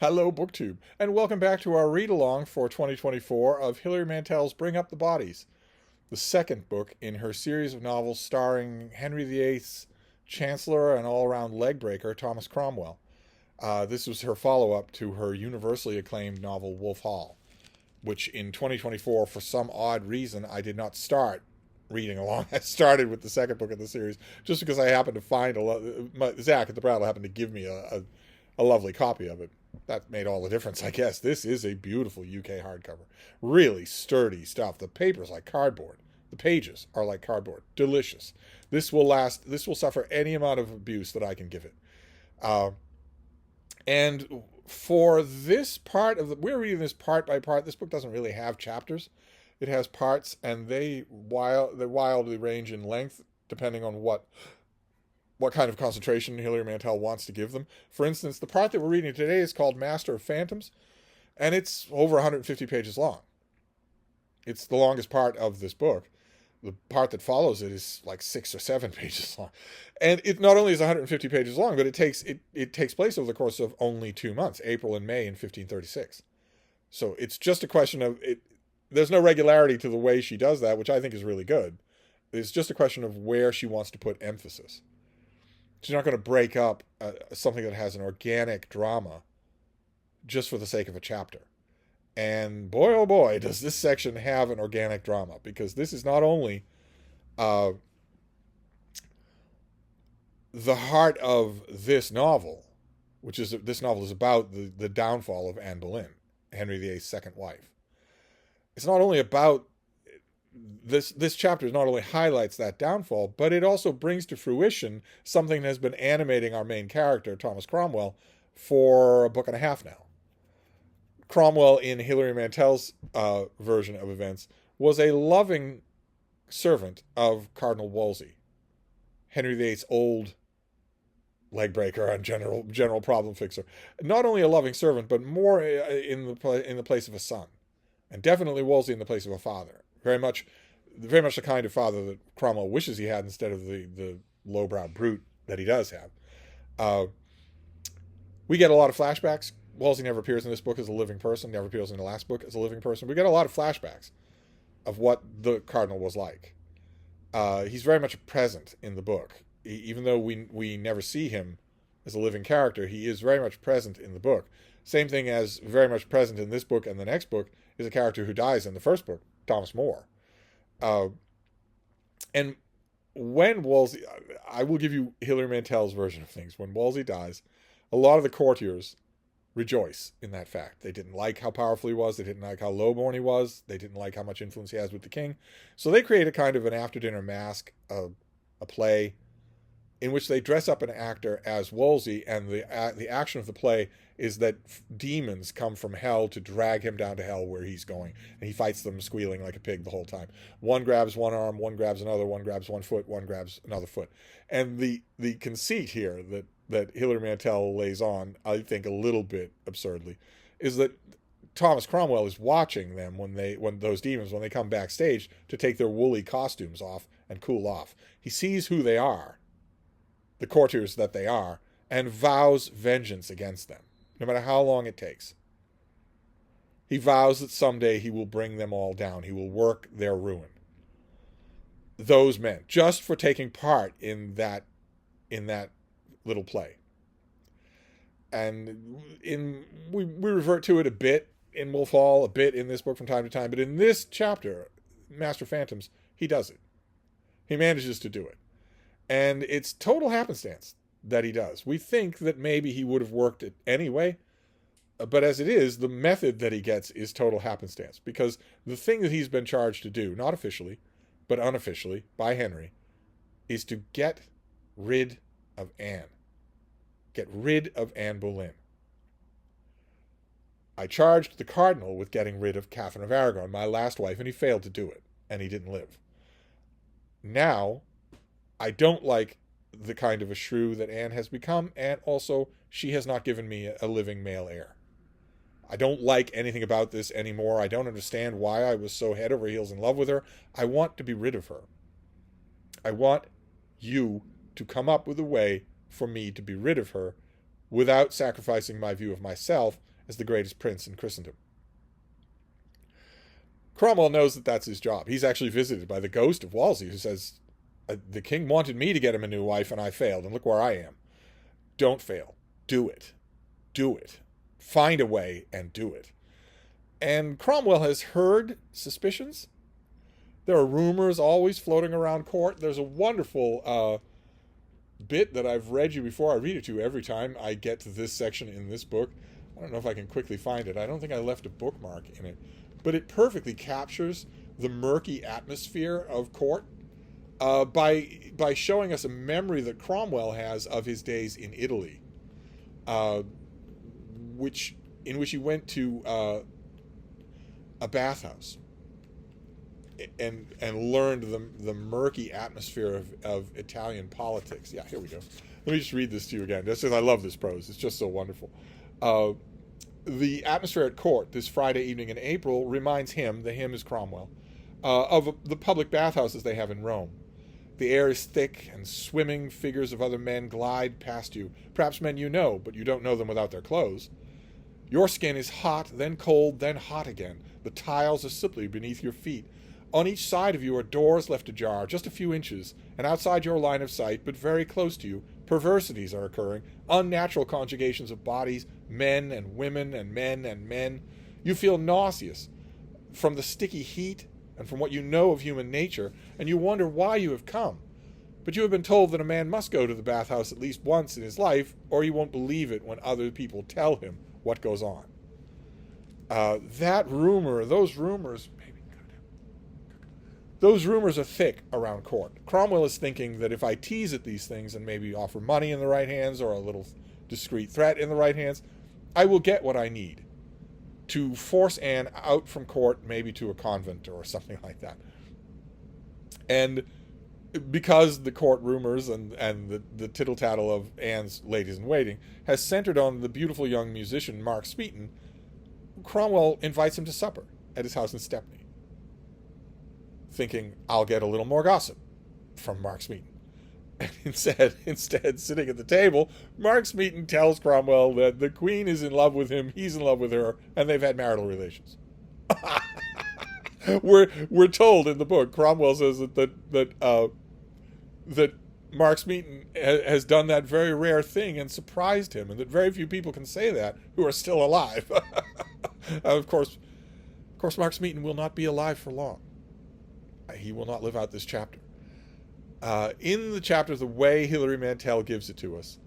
Hello, BookTube, and welcome back to our read-along for 2024 of Hilary Mantel's Bring Up the Bodies, the second book in her series of novels starring Henry VIII's Chancellor and all-around leg-breaker Thomas Cromwell. This was her follow-up to her universally acclaimed novel Wolf Hall, which in 2024, for some odd reason, I did not start reading along. I started with the second book of the series just because I happened to find Zach at the Brattle happened to give me a lovely copy of it. That made all the difference, I guess. This is a beautiful UK hardcover. Really sturdy stuff. The paper's like cardboard. The pages are like cardboard. Delicious. This will last. This will suffer any amount of abuse that I can give it. And for this part of we're reading this part by part. This book doesn't really have chapters. It has parts, and they wildly range in length depending on what kind of concentration Hilary Mantel wants to give them. For instance, the part that we're reading today is called Master of Phantoms, and it's over 150 pages long. It's the longest part of this book. The part that follows it is like 6 or 7 pages long. And it not only is 150 pages long, but it takes place over the course of only 2 months, April and May in 1536. So it's just a question of it. There's no regularity to the way she does that, which I think is really good. It's just a question of where she wants to put emphasis. She's not going to break up something that has an organic drama just for the sake of a chapter. And boy, oh boy, does this section have an organic drama, because this is not only the heart of this novel, this novel is about the downfall of Anne Boleyn, Henry VIII's second wife. It's not only about this chapter not only highlights that downfall, but it also brings to fruition something that has been animating our main character, Thomas Cromwell, for a book and a half now. Cromwell, in Hilary Mantel's version of events, was a loving servant of Cardinal Wolsey, Henry VIII's old leg breaker and general problem fixer. Not only a loving servant, but more in the place of a son, and definitely Wolsey in the place of a father. Very much the kind of father that Cromwell wishes he had instead of the lowbrow brute that he does have. We get a lot of flashbacks. Wolsey never appears in this book as a living person, never appears in the last book as a living person. We get a lot of flashbacks of what the cardinal was like. He's very much present in the book. Even though we never see him as a living character, he is very much present in the book. Same thing as very much present in this book and the next book is a character who dies in the first book, Thomas More. And when Wolsey, I will give you Hilary Mantel's version of things. When Wolsey dies, a lot of the courtiers rejoice in that fact. They didn't like how powerful he was. They didn't like how lowborn he was. They didn't like how much influence he has with the king. So they create a kind of an after-dinner mask, a play, in which they dress up an actor as Wolsey, and the action of the play is that demons come from hell to drag him down to hell where he's going, and he fights them squealing like a pig the whole time. One grabs one arm, one grabs another, one grabs one foot, one grabs another foot. And the conceit here that Hilary Mantel lays on, I think a little bit absurdly, is that Thomas Cromwell is watching them when those demons come backstage to take their woolly costumes off and cool off. He sees who they are, the courtiers that they are, and vows vengeance against them, no matter how long it takes. He vows that someday he will bring them all down. He will work their ruin. Those men, just for taking part in that little play. And we revert to it a bit in Wolf Hall, a bit in this book from time to time, but in this chapter, Master of Phantoms, he does it. He manages to do it. And it's total happenstance that he does. We think that maybe he would have worked it anyway, but as it is, the method that he gets is total happenstance, because the thing that he's been charged to do, not officially, but unofficially, by Henry, is to get rid of Anne. Get rid of Anne Boleyn. I charged the cardinal with getting rid of Catherine of Aragon, my last wife, and he failed to do it, and he didn't live. Now, I don't like the kind of a shrew that Anne has become, and also she has not given me a living male heir. I don't like anything about this anymore. I don't understand why I was so head over heels in love with her. I want to be rid of her. I want you to come up with a way for me to be rid of her without sacrificing my view of myself as the greatest prince in Christendom. Cromwell knows that that's his job. He's actually visited by the ghost of Wolsey, who says, the king wanted me to get him a new wife, and I failed, and look where I am. Don't fail. Do it. Do it. Find a way and do it. And Cromwell has heard suspicions. There are rumors always floating around court. There's a wonderful bit that I've read you before. I read it to you every time I get to this section in this book. I don't know if I can quickly find it. I don't think I left a bookmark in it. But it perfectly captures the murky atmosphere of court by showing us a memory that Cromwell has of his days in Italy, in which he went to a bathhouse and learned the murky atmosphere of Italian politics. Yeah, here we go. Let me just read this to you again, just because I love this prose. It's just so wonderful. The atmosphere at court this Friday evening in April reminds him, the him is Cromwell, of the public bathhouses they have in Rome. The air is thick, and swimming figures of other men glide past you, perhaps men you know, but you don't know them without their clothes. Your skin is hot, then cold, then hot again. The tiles are slippery beneath your feet. On each side of you are doors left ajar, just a few inches, and outside your line of sight, but very close to you, perversities are occurring, unnatural conjugations of bodies, men and women and men and men. You feel nauseous from the sticky heat and from what you know of human nature, and you wonder why you have come. But you have been told that a man must go to the bathhouse at least once in his life, or he won't believe it when other people tell him what goes on. Those rumors are thick around court. Cromwell is thinking that if I tease at these things and maybe offer money in the right hands or a little discreet threat in the right hands, I will get what I need to force Anne out from court, maybe to a convent or something like that. And because the court rumors and the tittle-tattle of Anne's ladies-in-waiting has centered on the beautiful young musician Mark Smeaton, Cromwell invites him to supper at his house in Stepney, thinking, I'll get a little more gossip from Mark Smeaton. And instead, sitting at the table, Mark Smeaton tells Cromwell that the Queen is in love with him, he's in love with her, and they've had marital relations. We're told in the book, Cromwell says that Mark Smeaton has done that very rare thing and surprised him, and that very few people can say that who are still alive. Of course, Mark Smeaton will not be alive for long. He will not live out this chapter. In the chapter, the way Hilary Mantel gives it to us,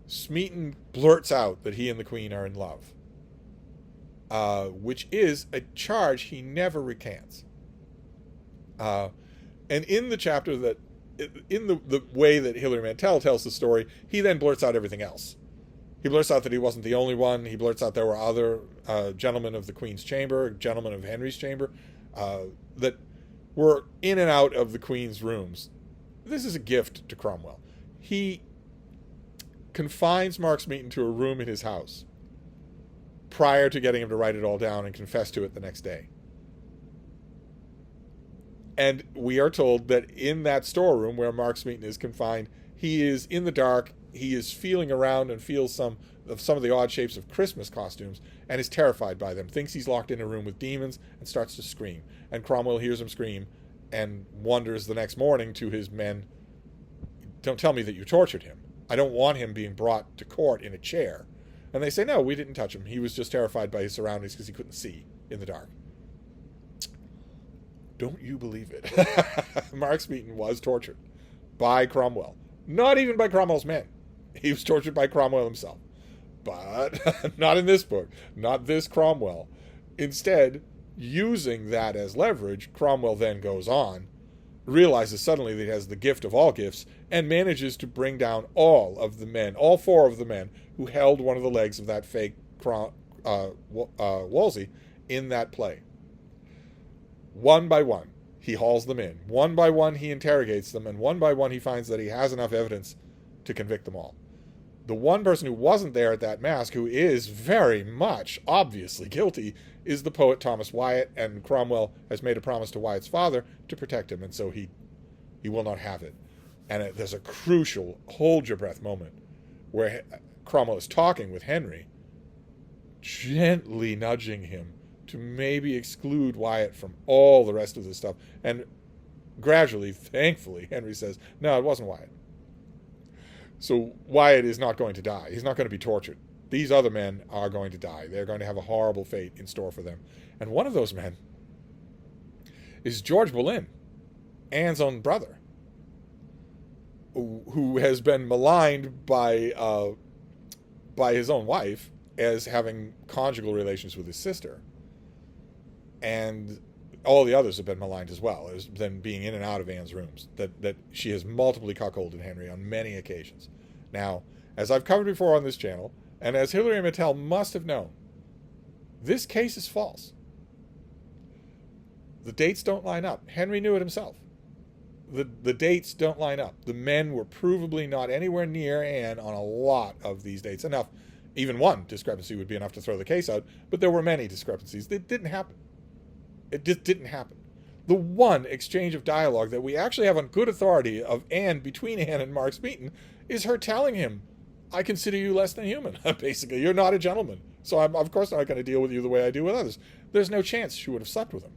Smeaton blurts out that he and the Queen are in love, which is a charge he never recants. And in the chapter in the way that Hilary Mantel tells the story, he then blurts out everything else. He blurts out that he wasn't the only one. He blurts out there were other gentlemen of the Queen's chamber, gentlemen of Henry's chamber, that were in and out of the Queen's rooms. This is a gift to Cromwell. He confines Mark Smeaton to a room in his house prior to getting him to write it all down and confess to it the next day. And we are told that in that storeroom where Mark Smeaton is confined, he is in the dark, he is feeling around and feels some of the odd shapes of Christmas costumes and is terrified by them, thinks he's locked in a room with demons and starts to scream. And Cromwell hears him scream and wonders the next morning to his men, don't tell me that you tortured him. I don't want him being brought to court in a chair. And they say, no, we didn't touch him. He was just terrified by his surroundings because he couldn't see in the dark. Don't you believe it? Mark Smeaton was tortured by Cromwell. Not even by Cromwell's men. He was tortured by Cromwell himself. But not in this book. Not this Cromwell. Instead, using that as leverage, Cromwell then goes on, realizes suddenly that he has the gift of all gifts, and manages to bring down all of the men, all four of the men who held one of the legs of that fake Wolsey in that play. One by one, he hauls them in. One by one, he interrogates them, and one by one, he finds that he has enough evidence to convict them all. The one person who wasn't there at that mask, who is very much obviously guilty, is the poet Thomas Wyatt, and Cromwell has made a promise to Wyatt's father to protect him, and so he will not have it. And there's a crucial hold-your-breath moment where Cromwell is talking with Henry, gently nudging him to maybe exclude Wyatt from all the rest of this stuff. And gradually, thankfully, Henry says, no, it wasn't Wyatt. So Wyatt is not going to die. He's not going to be tortured. These other men are going to die. They're going to have a horrible fate in store for them. And one of those men is George Boleyn, Anne's own brother, who has been maligned by his own wife as having conjugal relations with his sister. And all the others have been maligned as well, as then being in and out of Anne's rooms, that she has multiply cuckolded Henry on many occasions. Now, as I've covered before on this channel, and as Hilary Mantel must have known, this case is false. The dates don't line up. Henry knew it himself. The dates don't line up. The men were provably not anywhere near Anne on a lot of these dates. Enough, even one discrepancy would be enough to throw the case out, but there were many discrepancies. It didn't happen. It just didn't happen. The one exchange of dialogue that we actually have on good authority of Anne, between Anne and Mark Smeaton, is her telling him, I consider you less than human. Basically, you're not a gentleman. So I'm, of course, not going to deal with you the way I do with others. There's no chance she would have slept with him.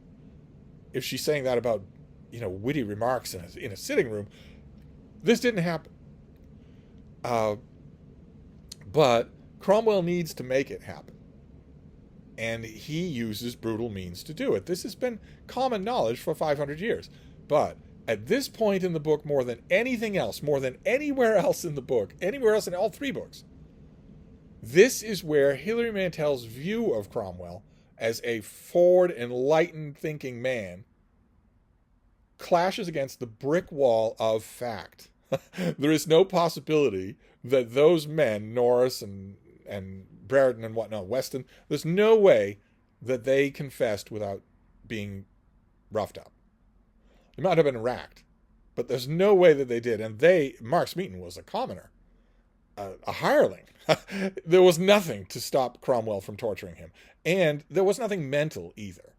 If she's saying that about, witty remarks in a sitting room, this didn't happen. But Cromwell needs to make it happen. And he uses brutal means to do it. This has been common knowledge for 500 years. But at this point in the book, more than anything else, more than anywhere else in the book, anywhere else in all three books, this is where Hilary Mantel's view of Cromwell as a forward, enlightened thinking man clashes against the brick wall of fact. There is no possibility that those men, Norris and Brereton and whatnot, Weston, there's no way that they confessed without being roughed up. They might have been racked, but there's no way that they did. And Mark Smeaton was a commoner, a hireling. There was nothing to stop Cromwell from torturing him. And there was nothing mental either.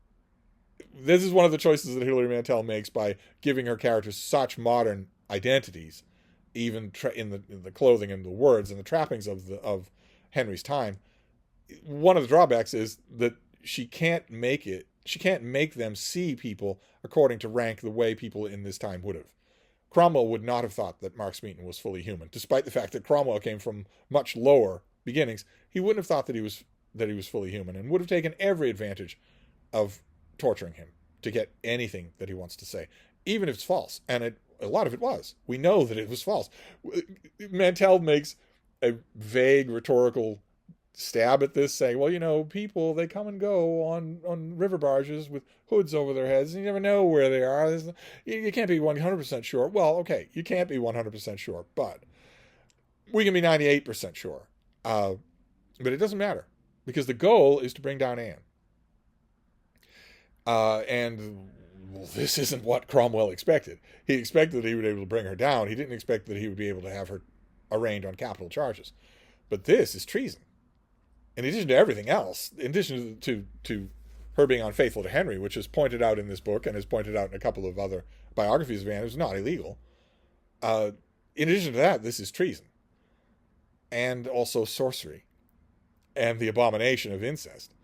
This is one of the choices that Hilary Mantel makes by giving her characters such modern identities, even in the clothing and the words and the trappings of Henry's time. One of the drawbacks is that she can't make them see people according to rank the way people in this time would have. Cromwell would not have thought that Mark Smeaton was fully human, despite the fact that Cromwell came from much lower beginnings. He wouldn't have thought that he was fully human, and would have taken every advantage of torturing him to get anything that he wants to say, even if it's false. And a lot of it was. We know that it was false. Mantel makes a vague rhetorical stab at this, saying, well, people, they come and go on river barges with hoods over their heads, and you never know where they are. You can't be 100% sure. Well, okay, you can't be 100% sure, but we can be 98% sure. But it doesn't matter, because the goal is to bring down Anne. And this isn't what Cromwell expected. He expected that he would be able to bring her down. He didn't expect that he would be able to have her arraigned on capital charges. But this is treason. In addition to everything else, in addition to her being unfaithful to Henry, which is pointed out in this book and is pointed out in a couple of other biographies of Anne, is not illegal. In addition to that, this is treason. And also sorcery. And the abomination of incest.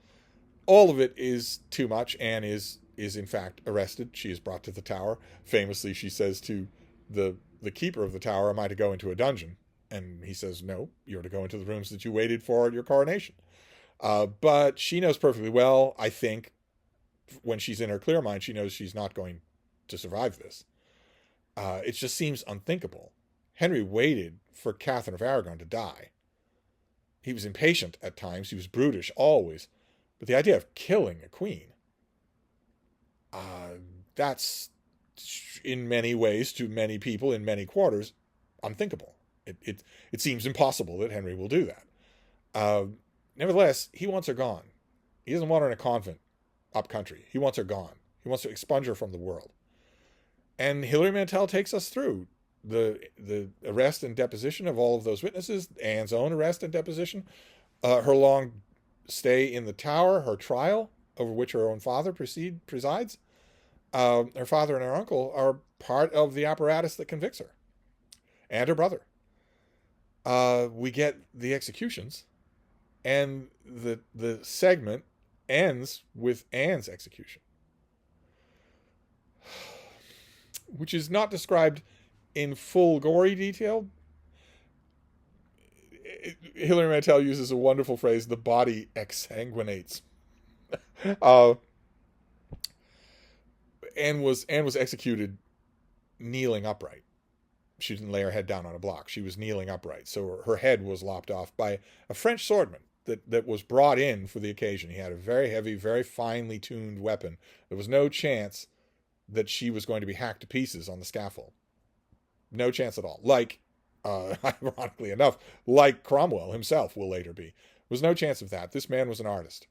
All of it is too much. Anne is in fact arrested. She is brought to the Tower. Famously, she says to the keeper of the Tower, am I to go into a dungeon? And he says, no, you're to go into the rooms that you waited for at your coronation. But she knows perfectly well, I think, when she's in her clear mind, she knows she's not going to survive this. It just seems unthinkable. Henry waited for Catherine of Aragon to die. He was impatient at times. He was brutish always. But the idea of killing a queen, that's, in many ways, to many people in many quarters, unthinkable. It seems impossible that Henry will do that. Nevertheless, he wants her gone. He doesn't want her in a convent up country. He wants her gone. He wants to expunge her from the world. And Hilary Mantel takes us through the arrest and deposition of all of those witnesses, Anne's own arrest and deposition, her long stay in the Tower, her trial, over which her own father presides. Her father and her uncle are part of the apparatus that convicts her, and her brother. We get the executions, And the segment ends with Anne's execution, which is not described in full gory detail. Hilary Mantel uses a wonderful phrase: "The body exsanguinates." uh, Anne was executed kneeling upright. She didn't lay her head down on a block. She was kneeling upright, so her head was lopped off by a French swordman that was brought in for the occasion. He had a very heavy, very finely tuned weapon. There was no chance that she was going to be hacked to pieces on the scaffold. No chance at all. Like, ironically enough, like Cromwell himself will later be. There was no chance of that. This man was an artist,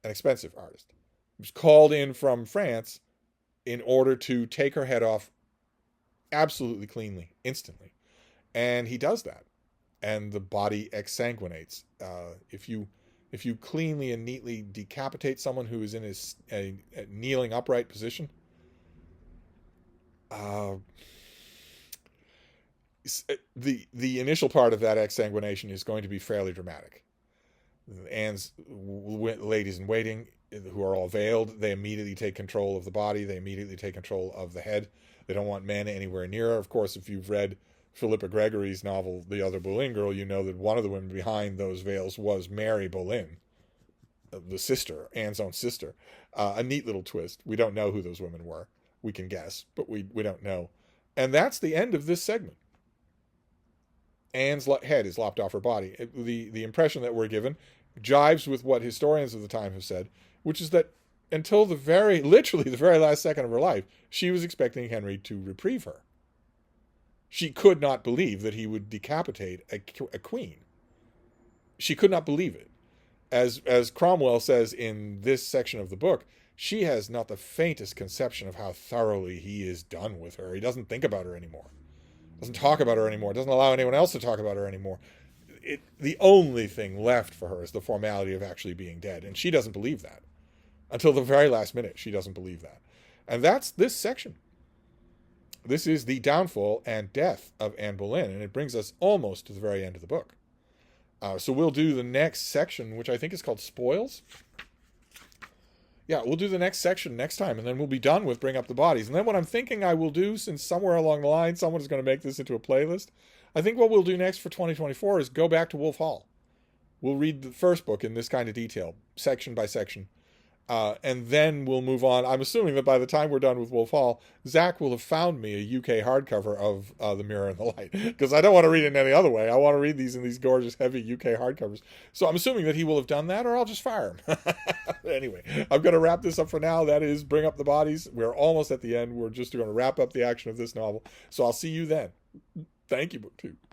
an expensive artist. He was called in from France in order to take her head off absolutely cleanly, instantly. And he does that. And the body exsanguinates. If you cleanly and neatly decapitate someone who is in a kneeling upright position, the initial part of that exsanguination is going to be fairly dramatic. Anne's ladies in waiting, who are all veiled, they immediately take control of the body. They immediately take control of the head. They don't want men anywhere near her. Of course, if you've read Philippa Gregory's novel, The Other Boleyn Girl, you know that one of the women behind those veils was Mary Boleyn, the sister, Anne's own sister. A neat little twist. We don't know who those women were. We can guess, but we don't know. And that's the end of this segment. Anne's head is lopped off her body. The impression that we're given jives with what historians of the time have said, which is that until literally the very last second of her life, she was expecting Henry to reprieve her. She could not believe that he would decapitate a queen. She could not believe it. As Cromwell says in this section of the book, she has not the faintest conception of how thoroughly he is done with her. He doesn't think about her anymore. Doesn't talk about her anymore. Doesn't allow anyone else to talk about her anymore. The only thing left for her is the formality of actually being dead. And she doesn't believe that. Until the very last minute, she doesn't believe that. And that's this section. This is the downfall and death of Anne Boleyn, and it brings us almost to the very end of the book. So we'll do the next section, which I think is called Spoils. Yeah, we'll do the next section next time, and then we'll be done with Bring Up the Bodies. And then what I'm thinking I will do, since somewhere along the line someone is going to make this into a playlist, I think what we'll do next for 2024 is go back to Wolf Hall. We'll read the first book in this kind of detail, section by section. And then we'll move on. I'm assuming that by the time we're done with Wolf Hall, Zach will have found me a UK hardcover of The Mirror and the Light, because I don't want to read it any other way. I want to read these in these gorgeous, heavy UK hardcovers. So I'm assuming that he will have done that, or I'll just fire him. Anyway, I'm going to wrap this up for now. That is Bring Up the Bodies. We're almost at the end. We're just going to wrap up the action of this novel. So I'll see you then. Thank you, BookTube.